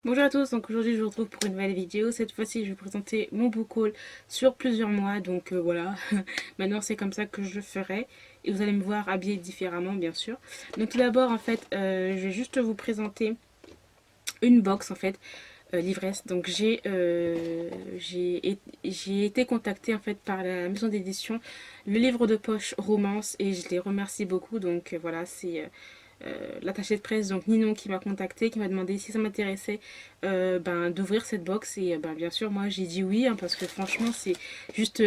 Bonjour à tous, donc aujourd'hui je vous retrouve pour une nouvelle vidéo. Cette fois-ci je vais vous présenter mon book haul sur plusieurs mois, donc voilà, maintenant c'est comme ça que je le ferai. Et vous allez me voir habillée différemment bien sûr. Donc tout d'abord en fait, je vais juste vous présenter une box en fait, l'ivresse. Donc j'ai été contactée en fait par la maison d'édition Le Livre de Poche Romance et je les remercie beaucoup. Donc voilà, c'est l'attaché de presse, donc Ninon, qui m'a contacté, qui m'a demandé si ça m'intéressait d'ouvrir cette box. Et bien sûr, moi j'ai dit oui, hein, parce que franchement, c'est juste.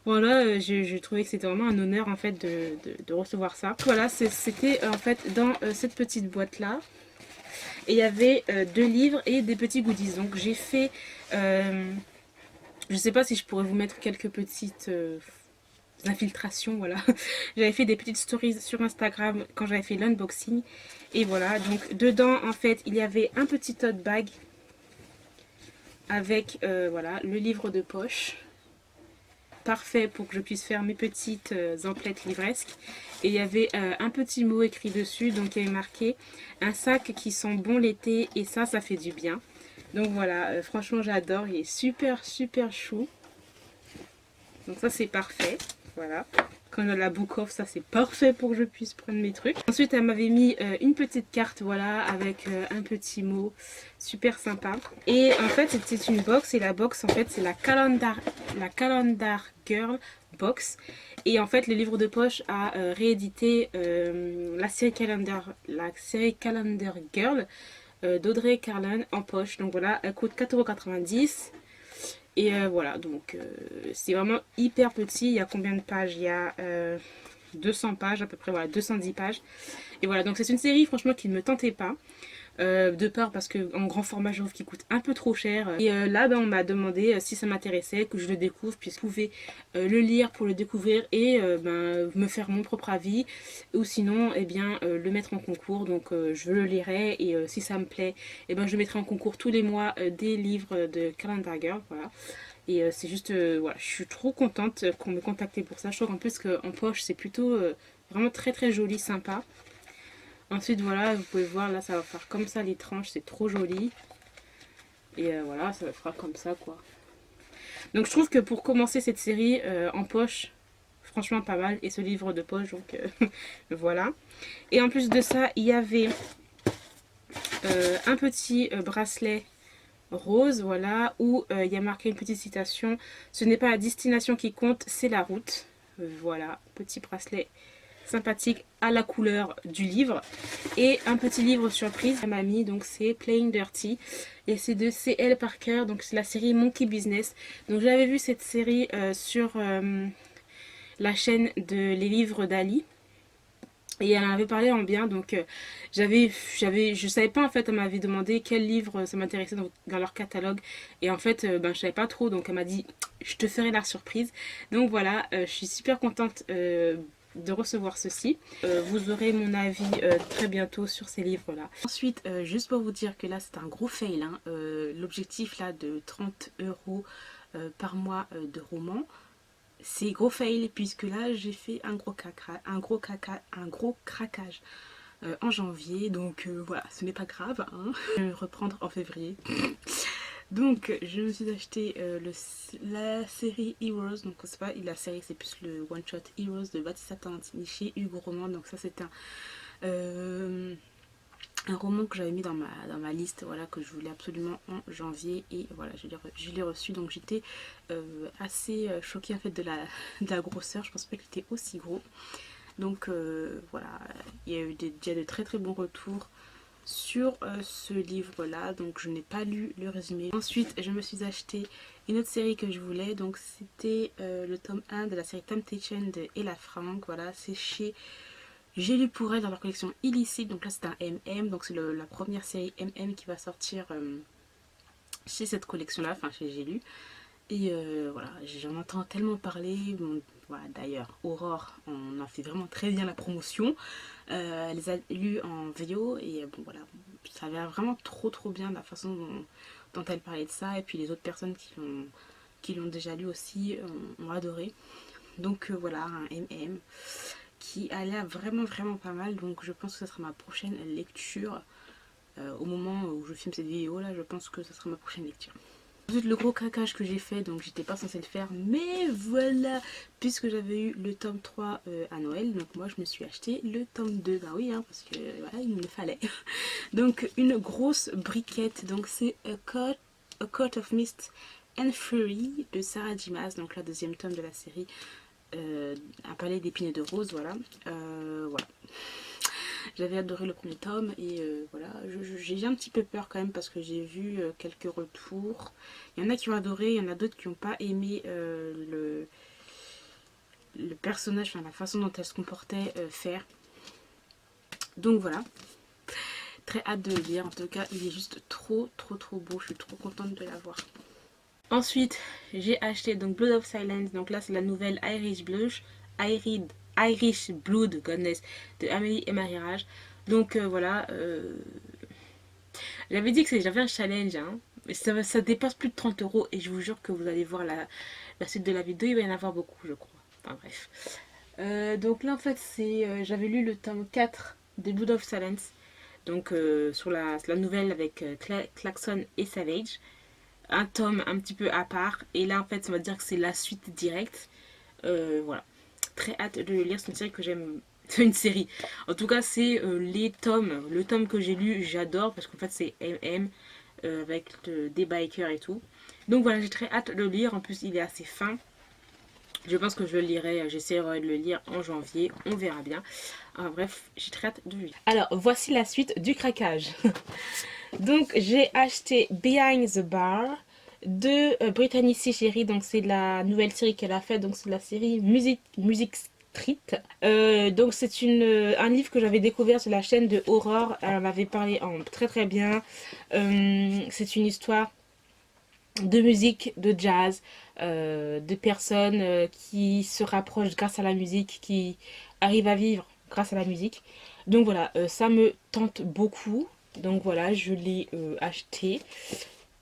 Voilà, je trouvais que c'était vraiment un honneur en fait de recevoir ça. Voilà, c'était en fait dans cette petite boîte là. Et il y avait deux livres et des petits goodies. Donc j'ai fait. Je sais pas si je pourrais vous mettre quelques petites infiltrations, voilà. J'avais fait des petites stories sur Instagram quand j'avais fait l'unboxing. Et voilà, donc dedans, en fait, il y avait un petit tote bag avec, voilà, le livre de poche. Parfait pour que je puisse faire mes petites emplettes livresques. Et il y avait un petit mot écrit dessus, donc il y avait marqué un sac qui sent bon l'été et ça fait du bien. Donc voilà, franchement j'adore, il est super super chou. Donc ça c'est parfait, voilà. Quand on a la book off, ça c'est parfait pour que je puisse prendre mes trucs. Ensuite elle m'avait mis une petite carte, voilà, avec un petit mot super sympa. Et en fait c'était une box et la box en fait c'est la Calendar Girl box. Et en fait le livre de poche a réédité la série Calendar Girl d'Audrey Carlin en poche. Donc voilà, elle coûte 4,90 €. Et voilà, donc c'est vraiment hyper petit. Il y a combien de pages? Il y a 200 pages à peu près, voilà, 210 pages. Et voilà, donc c'est une série franchement qui ne me tentait pas. De peur parce que en grand format je trouve qu'il coûte un peu trop cher. Et là on m'a demandé si ça m'intéressait que je le découvre, puis je pouvais le lire pour le découvrir et me faire mon propre avis, ou sinon le mettre en concours. Donc je le lirai et si ça me plaît, je mettrai en concours tous les mois des livres de Calendar Girl, voilà. Et c'est juste, voilà, je suis trop contente qu'on me contacte pour ça. Je trouve qu'en plus qu'en poche c'est plutôt vraiment très très joli, sympa. Ensuite, voilà, vous pouvez voir, là, ça va faire comme ça les tranches, c'est trop joli. Et voilà, ça va faire comme ça, quoi. Donc, je trouve que pour commencer cette série en poche, franchement pas mal. Et ce livre de poche, donc voilà. Et en plus de ça, il y avait un petit bracelet rose, voilà, où il y a marqué une petite citation. Ce n'est pas la destination qui compte, c'est la route. Voilà, petit bracelet sympathique à la couleur du livre. Et un petit livre surprise à mamie, donc c'est Playing Dirty. Et c'est de C.L. Parker, donc c'est la série Monkey Business. Donc j'avais vu cette série sur la chaîne de Les Livres d'Ali. Et elle en avait parlé en bien, donc je savais pas en fait, elle m'avait demandé quel livre ça m'intéressait dans leur catalogue. Et en fait, je savais pas trop, donc elle m'a dit, je te ferai la surprise. Donc voilà, je suis super contente de recevoir ceci. Vous aurez mon avis très bientôt sur ces livres-là. Ensuite, juste pour vous dire que là, c'est un gros fail, hein. L'objectif là de 30 € par mois de romans, c'est gros fail puisque là j'ai fait un gros craquage en janvier, donc voilà, ce n'est pas grave, hein. Je vais reprendre en février. Donc je me suis acheté la série Heroes, donc c'est pas la série, c'est plus le one shot Heroes de Battista Tarantini chez Hugo Roman. Donc ça c'est un roman que j'avais mis dans ma liste, voilà, que je voulais absolument en janvier. Et voilà, je l'ai reçu, donc j'étais assez choquée en fait de la grosseur. Je pense pas qu'il était aussi gros. Donc voilà, il y a eu déjà de très très bons retours sur ce livre là, donc je n'ai pas lu le résumé. Ensuite je me suis acheté une autre série que je voulais, donc c'était le tome 1 de la série Temptation de Ella Frank. Voilà, c'est chez J'ai lu pour elle dans leur collection Illicite. Donc là c'est un MM, donc c'est la première série MM qui va sortir chez cette collection là, enfin chez J'ai lu. Et voilà, j'en entends tellement parler. Bon, voilà, d'ailleurs, Aurore, on a fait vraiment très bien la promotion. Elle les a lues en vidéo et bon voilà, ça avait l'air vraiment trop trop bien la façon dont elle parlait de ça. Et puis les autres personnes qui l'ont déjà lu aussi ont adoré. Donc voilà, un MM qui a l'air vraiment vraiment pas mal. Donc je pense que ce sera ma prochaine lecture. au moment où je filme cette vidéo là, je pense que ce sera ma prochaine lecture. Ensuite, le gros craquage que j'ai fait, donc j'étais pas censée le faire, mais voilà, puisque j'avais eu le tome 3 à Noël, donc moi je me suis acheté le tome 2, bah oui, hein, parce que voilà, il me le fallait. Donc une grosse briquette, donc c'est A Court of Mist and Fury de Sarah J. Maas, donc la deuxième tome de la série, Un palais d'épines et de roses, voilà. Voilà. J'avais adoré le premier tome et voilà, j'ai un petit peu peur quand même parce que j'ai vu quelques retours. Il y en a qui ont adoré, il y en a d'autres qui n'ont pas aimé le personnage, enfin la façon dont elle se comportait faire. Donc voilà, très hâte de le lire. En tout cas, il est juste trop beau, je suis trop contente de l'avoir. Ensuite, j'ai acheté donc Blood of Silence, donc là c'est la nouvelle Irish Blood, goodness, de Amélie et Marie-Rage. Donc voilà, j'avais dit que j'avais un challenge, hein, mais ça dépasse plus de 30 € et je vous jure que vous allez voir la suite de la vidéo, il va y en avoir beaucoup, je crois. Enfin bref. Donc là en fait, j'avais lu le tome 4 de Blood of Silence, donc sur la nouvelle avec Klaxon et Savage. Un tome un petit peu à part, et là en fait, on va dire que c'est la suite directe. Voilà. Très hâte de le lire, c'est une série que j'aime. C'est une série. En tout cas, c'est les tomes. Le tome que j'ai lu, j'adore parce qu'en fait, c'est MM avec des bikers et tout. Donc voilà, j'ai très hâte de le lire. En plus, il est assez fin. Je pense que je le lirai. J'essaierai de le lire en janvier. On verra bien. Bref, j'ai très hâte de le lire. Alors, voici la suite du craquage. Donc, j'ai acheté Behind the Bar de Brittany C. Sherry. Donc, c'est la nouvelle série qu'elle a fait. Donc, c'est la série Music Street. Donc, c'est un livre que j'avais découvert sur la chaîne de Aurore. Elle en avait parlé très bien. C'est une histoire de musique, de jazz, de personnes qui se rapprochent grâce à la musique, qui arrivent à vivre grâce à la musique. Donc voilà, ça me tente beaucoup. Donc voilà, je l'ai acheté.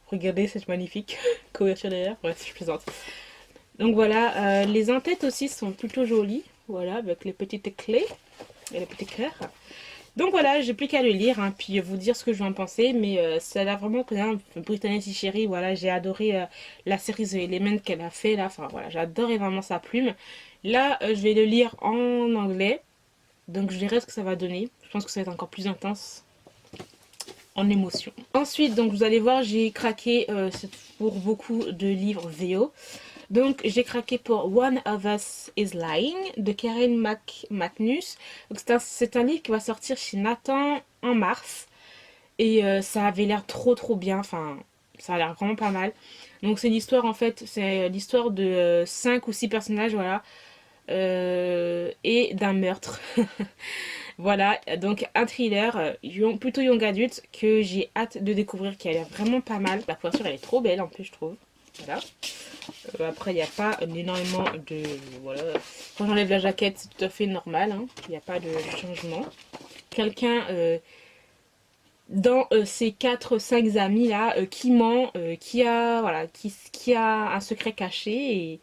Regardez cette magnifique couverture derrière. Bref, je plaisante. Donc voilà, les en-têtes aussi sont plutôt jolies. Voilà, avec les petites clés et les petits cœurs. Donc voilà, j'ai plus qu'à le lire, hein, puis vous dire ce que je vais en penser, mais ça a l'air vraiment bien. Brittany C. Sherry, voilà, j'ai adoré la série The Element qu'elle a fait là, enfin voilà, j'adorais vraiment sa plume. Là, je vais le lire en anglais, donc je verrai ce que ça va donner. Je pense que ça va être encore plus intense en émotion. Ensuite, donc vous allez voir, j'ai craqué pour beaucoup de livres VO. Donc j'ai craqué pour One of Us is Lying de Karen McManus. C'est un livre qui va sortir chez Nathan en mars. Et ça avait l'air trop bien. Enfin, ça a l'air vraiment pas mal. Donc c'est l'histoire en fait, c'est l'histoire de 5 ou 6 personnages, voilà. Et d'un meurtre. Voilà, donc un thriller plutôt young adulte que j'ai hâte de découvrir, qui a l'air vraiment pas mal. La couverture elle est trop belle en plus je trouve. Voilà. Après, il n'y a pas énormément de... Voilà. Quand j'enlève la jaquette, c'est tout à fait normal. Hein. Il n'y a pas de changement. Quelqu'un dans ces 4-5 amis là qui ment, qui a un secret caché et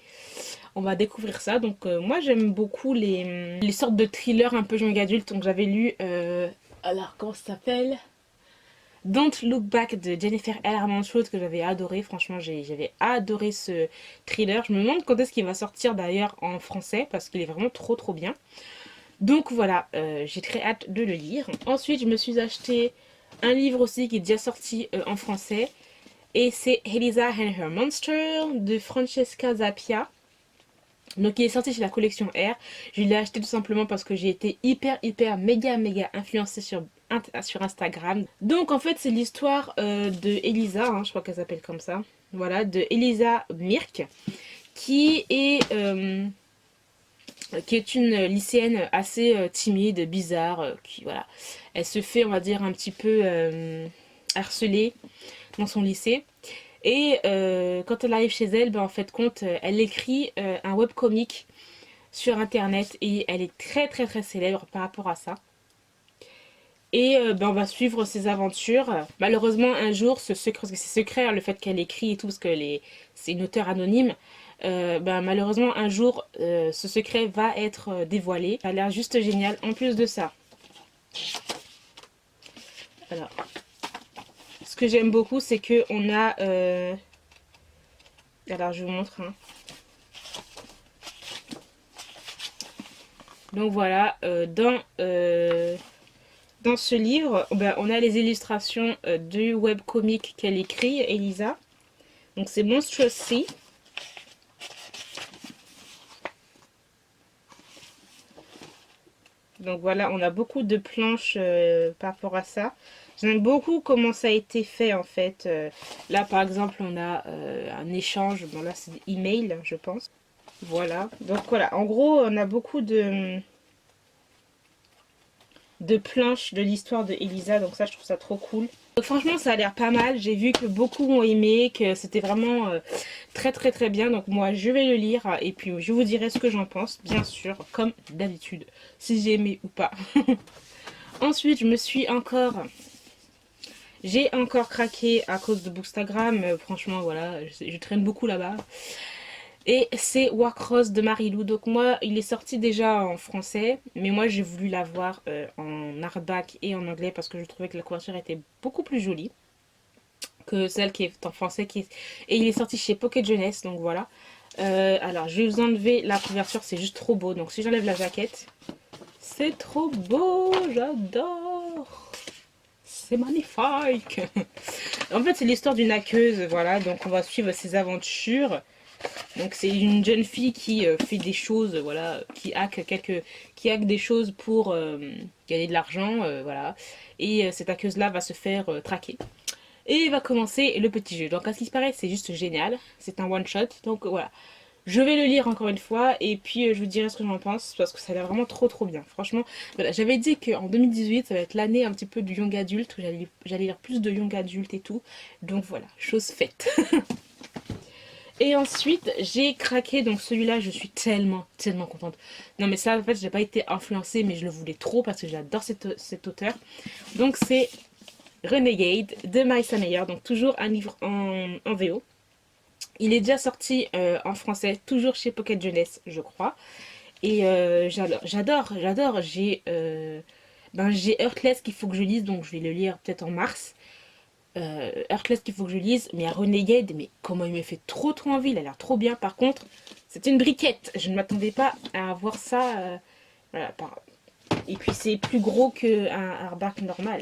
on va découvrir ça. Donc moi j'aime beaucoup les sortes de thrillers un peu young adulte. Donc j'avais lu... alors comment ça s'appelle ? Don't Look Back de Jennifer L. Armentrout que j'avais adoré, franchement j'avais adoré ce thriller. Je me demande quand est-ce qu'il va sortir d'ailleurs en français parce qu'il est vraiment trop bien. Donc voilà, j'ai très hâte de le lire. Ensuite je me suis acheté un livre aussi qui est déjà sorti en français et c'est Elisa and Her Monster de Francesca Zappia. Donc il est sorti chez la collection R. Je l'ai acheté tout simplement parce que j'ai été hyper méga influencée sur Instagram. Donc en fait c'est l'histoire de Elisa, hein, je crois qu'elle s'appelle comme ça. Voilà, de Elisa Mirk, qui est une lycéenne assez timide, bizarre, qui voilà. Elle se fait, on va dire, un petit peu harceler dans son lycée. Et quand elle arrive chez elle, ben, en fait, elle écrit un webcomic sur internet et elle est très célèbre par rapport à ça. Et ben, on va suivre ses aventures. Malheureusement, un jour, ce secret, parce que c'est secret, hein, le fait qu'elle écrit et tout, parce que c'est une auteure anonyme, ben, malheureusement, un jour, ce secret va être dévoilé. Ça a l'air juste génial. En plus de ça, alors, que j'aime beaucoup, c'est que on a... Alors, je vous montre. Hein. Donc voilà, dans ce livre, ben, on a les illustrations du webcomic qu'elle écrit, Elisa. Donc c'est Monstrous Sea. Donc voilà, on a beaucoup de planches par rapport à ça. J'aime beaucoup comment ça a été fait en fait. Là par exemple, on a un échange. Bon là c'est des emails, je pense. Voilà. Donc voilà, en gros, on a beaucoup de planches de l'histoire de Elisa, donc ça je trouve ça trop cool. Donc, franchement ça a l'air pas mal, j'ai vu que beaucoup ont aimé, que c'était vraiment très très très bien, donc moi je vais le lire et puis je vous dirai ce que j'en pense, bien sûr, comme d'habitude, si j'ai aimé ou pas. Ensuite j'ai encore craqué à cause de Bookstagram, franchement voilà, je traîne beaucoup là-bas. Et c'est Warcross de Marilou. Donc moi, il est sorti déjà en français, mais moi j'ai voulu l'avoir en hardback et en anglais parce que je trouvais que la couverture était beaucoup plus jolie que celle qui est en français. Et il est sorti chez Pocket Jeunesse, donc voilà. Alors, je vais vous enlever la couverture, c'est juste trop beau. Donc si j'enlève la jaquette, c'est trop beau, j'adore. C'est magnifique. En fait, c'est l'histoire d'une hackeuse, voilà. Donc on va suivre ses aventures. Donc c'est une jeune fille qui fait des choses, voilà, qui hack des choses pour gagner de l'argent, voilà. Et cette hackeuse-là va se faire traquer. Et va commencer le petit jeu. Donc à ce qui se paraît, c'est juste génial. C'est un one-shot. Donc voilà. Je vais le lire encore une fois et puis je vous dirai ce que j'en pense parce que ça a l'air vraiment trop trop bien. Franchement, voilà, j'avais dit qu'en 2018, ça va être l'année un petit peu du young adulte, où j'allais lire plus de young adulte et tout. Donc voilà, chose faite. Et ensuite, j'ai craqué, donc celui-là, je suis tellement, tellement contente. Non mais ça, en fait, j'ai pas été influencée, mais je le voulais trop parce que j'adore cet auteur. Donc c'est Renegade de Marissa Meyer, donc toujours un livre en VO. Il est déjà sorti en français, toujours chez Pocket Jeunesse, je crois. Et j'adore. J'ai Heartless qu'il faut que je lise, donc je vais le lire peut-être en mars. Heartless qu'il faut que je lise, mais à Renegade, mais comment il me fait trop trop envie, il a l'air trop bien. Par contre, c'est une briquette, je ne m'attendais pas à avoir ça. Voilà, et puis c'est plus gros qu'un hardback normal.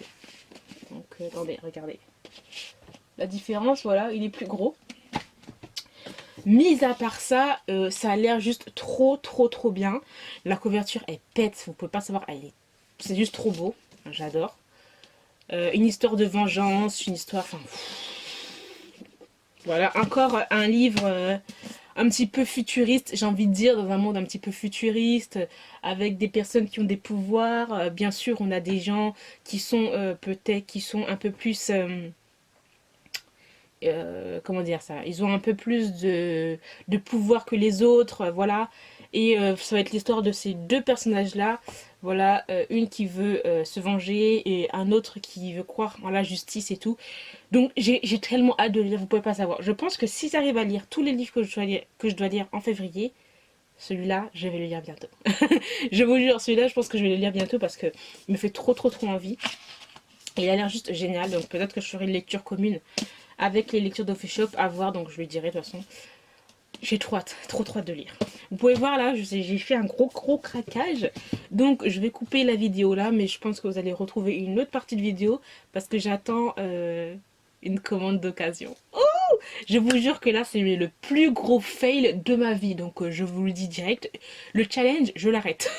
Donc attendez, regardez. La différence, voilà, il est plus gros. Mis à part ça, ça a l'air juste trop trop trop bien. La couverture est pète, vous pouvez pas savoir, c'est juste trop beau, j'adore. Une histoire de vengeance, une histoire, enfin, voilà, encore un livre un petit peu futuriste, j'ai envie de dire, dans un monde un petit peu futuriste, avec des personnes qui ont des pouvoirs. Bien sûr, on a des gens qui sont peut-être, qui sont un peu plus... comment dire ça, ils ont un peu plus de pouvoir que les autres, voilà. Et ça va être l'histoire de ces deux personnages là, voilà, une qui veut se venger et un autre qui veut croire en la justice et tout. Donc j'ai tellement hâte de lire, vous pouvez pas savoir. Je pense que si j'arrive à lire tous les livres que je dois lire en février, celui-là je vais le lire bientôt. Je vous jure, celui-là je pense que je vais le lire bientôt parce que il me fait trop trop trop envie. Et il a l'air juste génial, donc peut-être que je ferai une lecture commune avec les lectures d'Official à voir, donc je lui dirai de toute façon. J'ai trop hâte de lire. Vous pouvez voir là, j'ai fait un gros craquage. Donc je vais couper la vidéo là, mais je pense que vous allez retrouver une autre partie de vidéo parce que j'attends une commande d'occasion. Oh, je vous jure que là c'est le plus gros fail de ma vie. Donc je vous le dis direct, le challenge je l'arrête.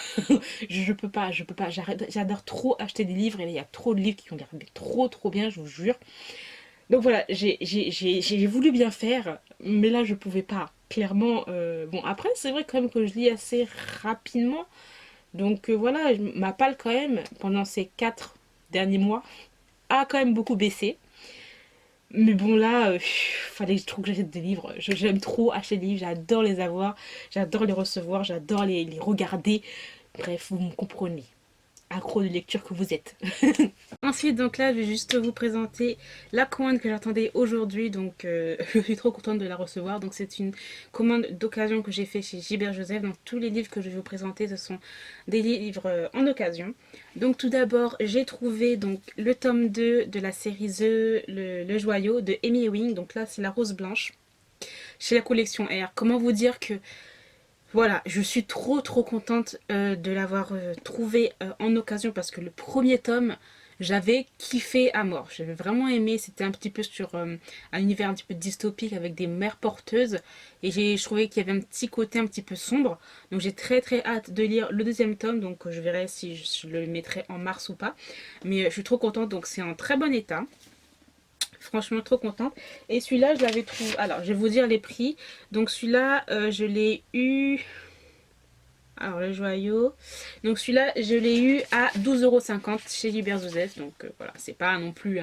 je peux pas, j'adore trop acheter des livres et il y a trop de livres qui ont l'air trop bien, je vous jure. Donc voilà, j'ai voulu bien faire, mais là je pouvais pas. Clairement, bon après c'est vrai quand même que je lis assez rapidement. Donc voilà, ma palle quand même, pendant ces 4 derniers mois, a quand même beaucoup baissé. Mais bon là, fallait trop que j'achète des livres. J'aime trop acheter des livres, j'adore les avoir, j'adore les recevoir, j'adore les regarder. Bref, vous me comprenez. accro de lecture que vous êtes. Ensuite, donc là, je vais juste vous présenter la commande que j'attendais aujourd'hui. Donc, je suis trop contente de la recevoir. Donc, c'est une commande d'occasion que j'ai fait chez Gilbert Joseph. Donc, tous les livres que je vais vous présenter, ce sont des livres en occasion. Donc, tout d'abord, j'ai trouvé donc le tome 2 de la série le Joyau de Amy Ewing. Donc là, c'est la rose blanche chez la collection R. Comment vous dire que voilà, je suis trop contente de l'avoir trouvé en occasion parce que le premier tome, j'avais kiffé à mort. J'avais vraiment aimé, c'était un petit peu sur un univers un petit peu dystopique avec des mères porteuses et je trouvais qu'il y avait un petit côté un petit peu sombre. Donc j'ai très hâte de lire le deuxième tome, donc je verrai si je le mettrai en mars ou pas. Mais je suis trop contente, donc c'est en très bon état. Franchement, trop contente. Et celui-là, je l'avais trouvé... Alors, je vais vous dire les prix. Donc, celui-là, je l'ai eu... Alors, le joyau. Donc, celui-là, je l'ai eu à 12,50 € chez Gilbert Joseph. Donc, voilà, c'est pas non plus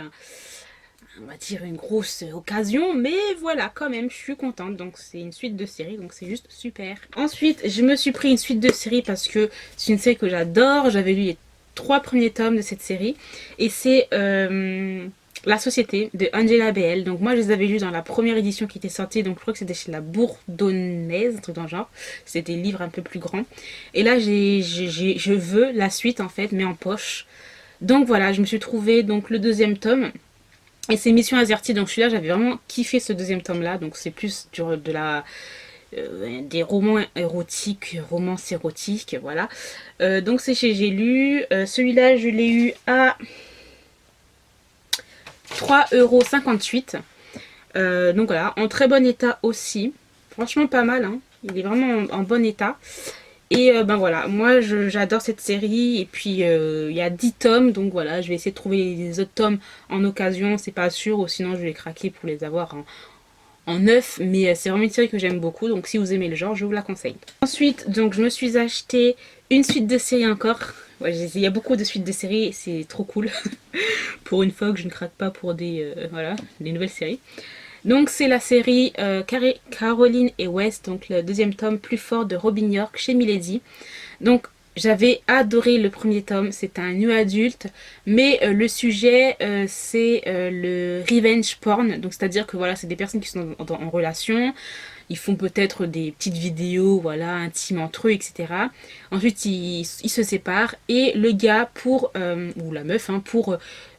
on va dire une grosse occasion. Mais voilà, quand même, je suis contente. Donc, c'est une suite de séries. Donc, c'est juste super. Ensuite, je me suis pris une suite de séries parce que c'est une série que j'adore. J'avais lu les 3 premiers tomes de cette série. Et c'est... La Société de Angela B.L. Donc moi je les avais lus dans la première édition qui était sortie. Donc je crois que c'était chez la Bourdonnaise, un truc dans le genre. C'était des livres un peu plus grands. Et là je veux la suite en fait, mais en poche. Donc voilà, je me suis trouvé donc le deuxième tome. Et c'est Mission Azerty. Donc celui-là j'avais vraiment kiffé ce deuxième tome là. Donc c'est plus de la... des romans érotiques, romances érotiques, voilà. Donc c'est chez J'ai lu. Celui-là je l'ai eu à 3,58 €. Donc voilà, en très bon état aussi. Franchement pas mal, hein. Il est vraiment en bon état. Et ben voilà, moi j'adore cette série. Et puis il y a 10 tomes. Donc voilà, je vais essayer de trouver les autres tomes en occasion. C'est pas sûr, ou sinon je vais craquer pour les avoir en neuf. Mais c'est vraiment une série que j'aime beaucoup. Donc si vous aimez le genre, je vous la conseille. Ensuite, donc je me suis acheté une suite de séries encore. Ouais, il y a beaucoup de suites de séries et c'est trop cool. Pour une fois que je ne craque pas pour voilà, des nouvelles séries. Donc c'est la série Caroline et West, donc le deuxième tome Plus fort de Robin York chez Milady. Donc j'avais adoré le premier tome, c'est un nu adulte, mais le sujet c'est le revenge porn, donc c'est-à-dire que voilà, c'est des personnes qui sont en relation, ils font peut-être des petites vidéos, voilà, intimes entre eux, etc. Ensuite ils se séparent et le gars ou la meuf, hein, pour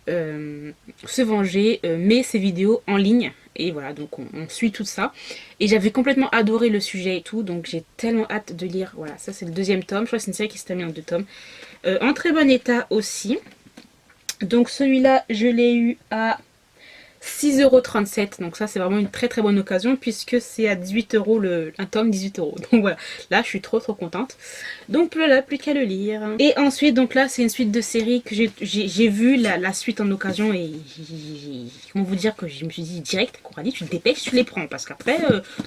se venger, met ses vidéos en ligne. Et voilà, donc on suit tout ça. Et j'avais complètement adoré le sujet et tout, donc j'ai tellement hâte de lire. Voilà, ça c'est le deuxième tome. Je crois que c'est une série qui se termine en 2 tomes. En très bon état aussi. Donc celui-là, je l'ai eu à 6,37 €. Donc ça c'est vraiment une très bonne occasion puisque c'est à 18 € un tome, 18 €. Donc voilà, là je suis trop contente. Donc là, plus qu'à le lire. Et ensuite, donc là c'est une suite de séries que j'ai vu la suite en occasion et comment vous dire que je me suis dit direct, Coralie, tu te dépêches, tu les prends parce qu'après tu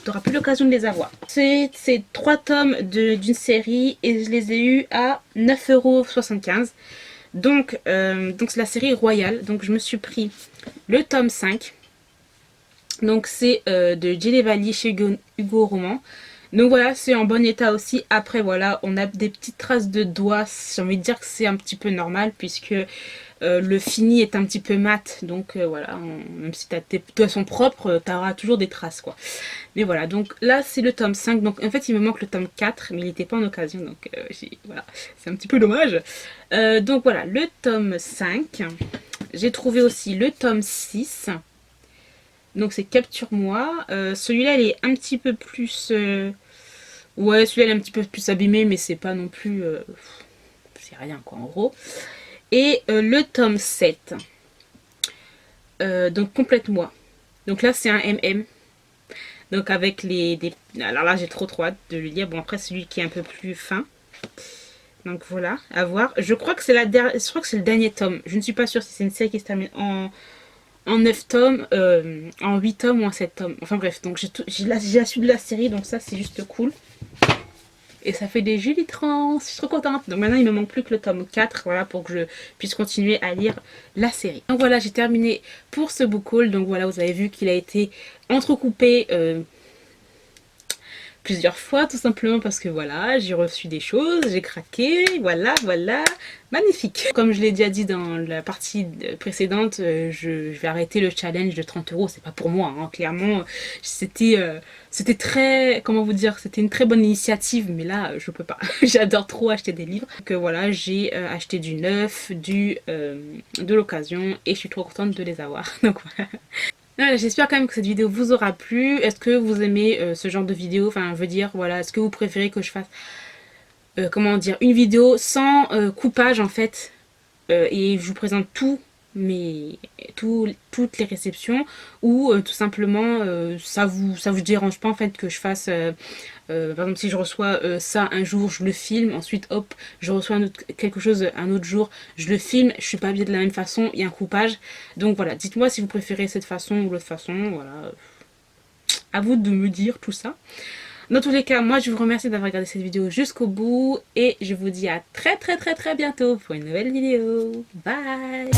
n'auras plus l'occasion de les avoir. C'est 3 tomes d'une série et je les ai eus à 9,75 €. Donc c'est la série Royale. Donc je me suis pris le tome 5. Donc c'est de Gelevali chez Hugo Roman. Donc voilà, c'est en bon état aussi. Après voilà, on a des petites traces de doigts. J'ai envie de dire que c'est un petit peu normal puisque le fini est un petit peu mat. Donc voilà, même si t'as tes poissons propres, t'auras toujours des traces quoi. Mais voilà, donc là c'est le tome 5. Donc en fait il me manque le tome 4, mais il n'était pas en occasion. Donc voilà, c'est un petit peu dommage. Donc voilà, le tome 5. J'ai trouvé aussi le tome 6. Donc c'est Capture-moi. Celui-là il est un petit peu plus... Ouais, celui-là il est un petit peu plus abîmé, mais c'est pas non plus... c'est rien quoi en gros. Et le tome 7. Donc Complète-moi. Donc là c'est un MM. Donc avec alors là j'ai trop hâte de le lire. Bon après celui qui est un peu plus fin. Donc voilà, à voir. Je crois que c'est le dernier tome. Je ne suis pas sûre si c'est une série qui se termine en 9 tomes, en 8 tomes ou en 7 tomes. Enfin bref, donc j'ai la suite de la série, donc ça c'est juste cool. Et ça fait des jolies trans, je suis trop contente. Donc maintenant il me manque plus que le tome 4, voilà, pour que je puisse continuer à lire la série. Donc voilà, j'ai terminé pour ce book haul. Donc voilà, vous avez vu qu'il a été entrecoupé plusieurs fois, tout simplement parce que voilà, j'ai reçu des choses, j'ai craqué, voilà, magnifique. Comme je l'ai déjà dit dans la partie précédente, je vais arrêter le challenge de 30 euros, c'est pas pour moi, hein, clairement, c'était très, comment vous dire, c'était une très bonne initiative, mais là, je peux pas. J'adore trop acheter des livres. Donc voilà, j'ai acheté du neuf, de l'occasion, et je suis trop contente de les avoir. Donc voilà. Voilà, j'espère quand même que cette vidéo vous aura plu. Est-ce que vous aimez ce genre de vidéo? Enfin, je veux dire, voilà, est-ce que vous préférez que je fasse, comment dire, une vidéo sans coupage en fait, et je vous présente toutes les réceptions, ou tout simplement ça vous dérange pas en fait que je fasse par exemple si je reçois ça un jour je le filme, ensuite hop je reçois quelque chose un autre jour je le filme, je suis pas habillée de la même façon, il y a un coupage. Donc voilà, dites-moi si vous préférez cette façon ou l'autre façon, voilà, à vous de me dire tout ça. Dans tous les cas, moi je vous remercie d'avoir regardé cette vidéo jusqu'au bout et je vous dis à très bientôt pour une nouvelle vidéo. Bye.